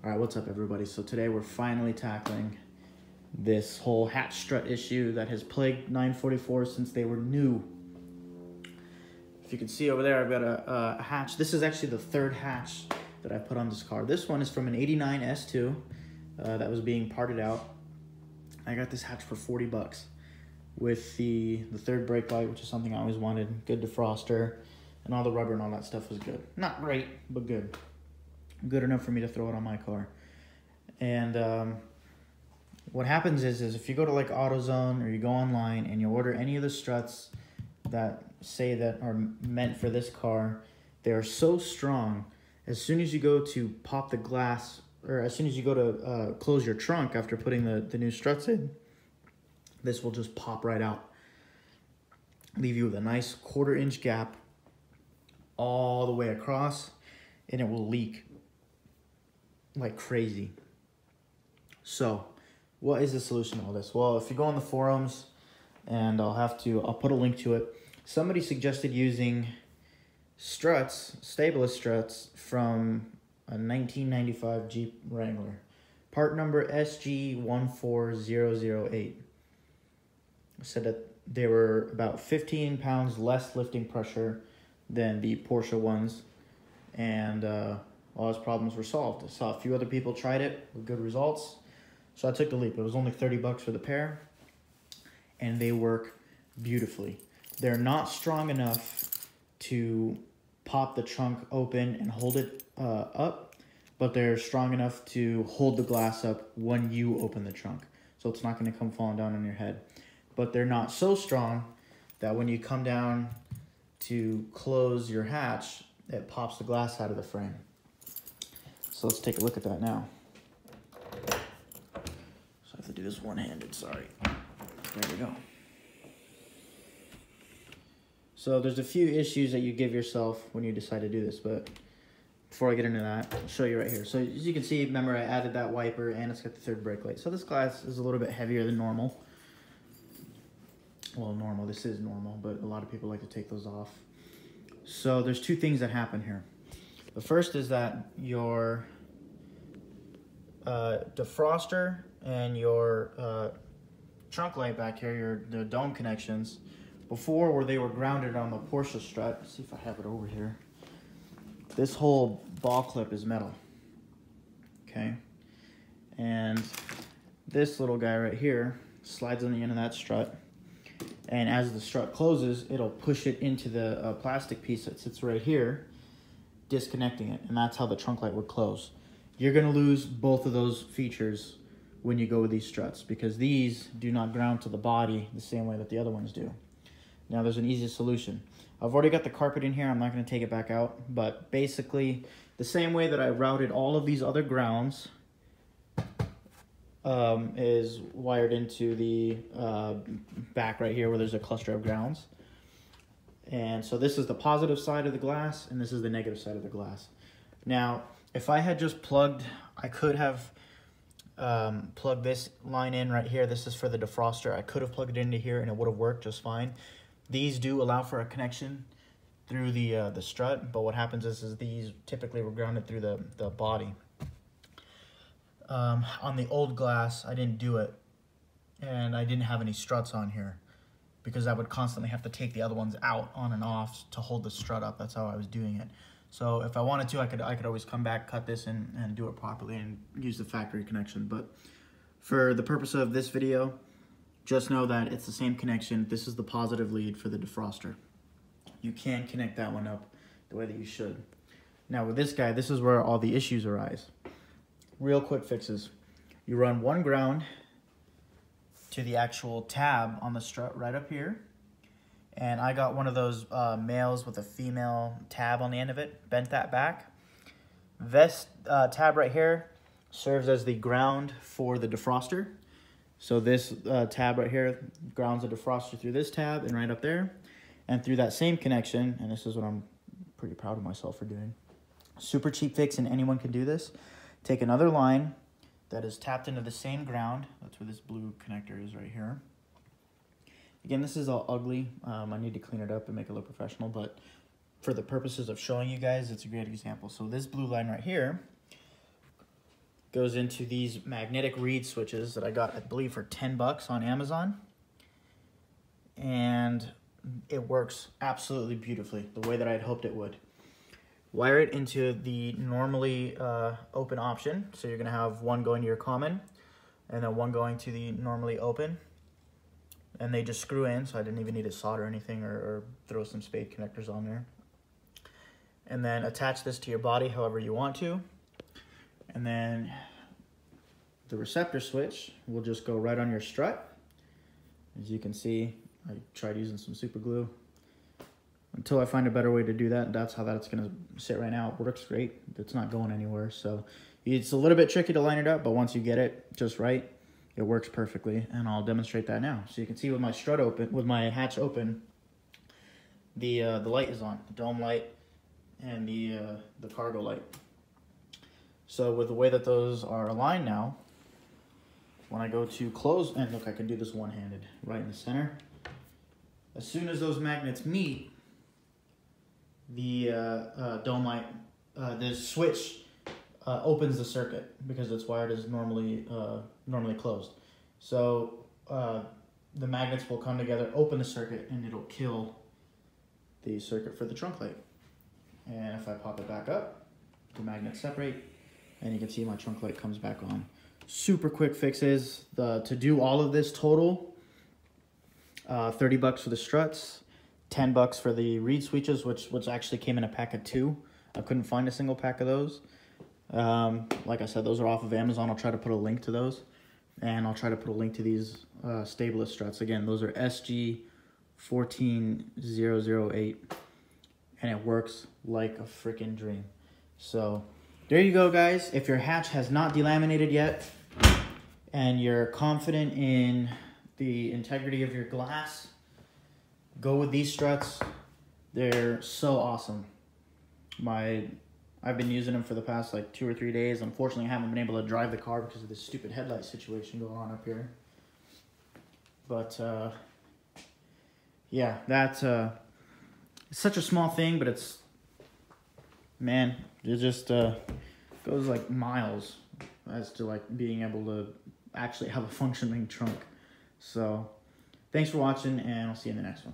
All right, what's up everybody? So today we're finally tackling this whole hatch strut issue that has plagued 944 since they were new. If you can see over there, I've got a hatch. This is actually the third hatch that I put on this car. This one is from an 89 S2 that was being parted out. I got this hatch for 40 bucks with the third brake light, which is something I always wanted. Good defroster, and all the rubber and all that stuff was good. Not great, but good. Good enough for me to throw it on my car. And what happens is if you go to like AutoZone or you go online and you order any of the struts that say that are meant for this car, they are so strong. As soon as you go to pop the glass, or as soon as you go to close your trunk after putting the new struts in, this will just pop right out. Leave you with a nice 1/4 inch gap all the way across, and it will leak like crazy. So what is the solution to all this? Well, if you go on the forums, and I'll put a link to it, somebody suggested using struts, stableless struts from a 1995 Jeep Wrangler, part number SG14008. Said that they were about 15 pounds less lifting pressure than the Porsche ones, and all his problems were solved. I saw a few other people tried it with good results, so I took the leap. It was only 30 bucks for the pair, and they work beautifully. They're not strong enough to pop the trunk open and hold it up, but they're strong enough to hold the glass up when you open the trunk, so it's not going to come falling down on your head. But they're not so strong that when you come down to close your hatch, it pops the glass out of the frame. So let's take a look at that now. So I have to do this one-handed, sorry. There we go. So there's a few issues that you give yourself when you decide to do this, but before I get into that, I'll show you right here. So as you can see, remember I added that wiper and it's got the third brake light. So this glass is a little bit heavier than normal. Well, this is normal, but a lot of people like to take those off. So there's two things that happen here. The first is that your defroster and your trunk light back here, the dome connections, before where they were grounded on the Porsche strut, let's see if I have it over here. This whole ball clip is metal, okay? And this little guy right here slides on the end of that strut, and as the strut closes, it'll push it into the plastic piece that sits right here, disconnecting it, and that's how the trunk light would close. You're gonna lose both of those features when you go with these struts, because these do not ground to the body the same way that the other ones do. Now there's an easy solution. I've already got the carpet in here, I'm not gonna take it back out, but basically the same way that I routed all of these other grounds is wired into the back right here where there's a cluster of grounds. And so this is the positive side of the glass, and this is the negative side of the glass. Now, if I had just plugged, I could have plugged this line in right here. This is for the defroster. I could have plugged it into here and it would have worked just fine. These do allow for a connection through the strut, but what happens is these typically were grounded through the body. On the old glass, I didn't do it, and I didn't have any struts on here, because I would constantly have to take the other ones out on and off to hold the strut up. That's how I was doing it. So if I wanted to, I could always come back, cut this, and do it properly and use the factory connection. But for the purpose of this video, just know that it's the same connection. This is the positive lead for the defroster. You can connect that one up the way that you should. Now with this guy, this is where all the issues arise. Real quick fixes. You run one ground to the actual tab on the strut right up here, and I got one of those males with a female tab on the end of it, bent that back. This tab right here serves as the ground for the defroster. So this tab right here grounds the defroster through this tab and right up there, and through that same connection, and this is what I'm pretty proud of myself for doing. Super cheap fix, and anyone can do this. Take another line that is tapped into the same ground. That's where this blue connector is right here. Again, this is all ugly. I need to clean it up and make it look professional, but for the purposes of showing you guys, it's a great example. So this blue line right here goes into these magnetic reed switches that I got, I believe, for 10 bucks on Amazon. And it works absolutely beautifully, the way that I had hoped it would. Wire it into the normally open option. So you're gonna have one going to your common, and then one going to the normally open. And they just screw in, so I didn't even need to solder anything or throw some spade connectors on there. And then attach this to your body however you want to. And then the receptor switch will just go right on your strut. As you can see, I tried using some super glue. Until I find a better way to do that, that's how that's gonna sit right now. It works great. It's not going anywhere. So it's a little bit tricky to line it up, but once you get it just right, it works perfectly. And I'll demonstrate that now. So you can see with my strut open, with my hatch open, the light is on, the dome light and the cargo light. So with the way that those are aligned now, when I go to close, and look, I can do this one-handed, right in the center. As soon as those magnets meet, the dome light, the switch opens the circuit because it's wired as normally closed. So the magnets will come together, open the circuit, and it'll kill the circuit for the trunk light. And if I pop it back up, the magnets separate, and you can see my trunk light comes back on. Super quick fixes. To do all of this total, 30 bucks for the struts, 10 bucks for the reed switches, which actually came in a pack of 2. I couldn't find a single pack of those. Like I said, those are off of Amazon. I'll try to put a link to those, and I'll try to put a link to these stableless struts. Again, those are SG14008, and it works like a freaking dream. So there you go, guys. If your hatch has not delaminated yet and you're confident in the integrity of your glass, go with these struts. They're so awesome. I've been using them for the past like 2 or 3 days. Unfortunately, I haven't been able to drive the car because of this stupid headlight situation going on up here. But yeah, that's it's such a small thing, but it's, man, it just goes like miles as to like being able to actually have a functioning trunk. So thanks for watching, and I'll see you in the next one.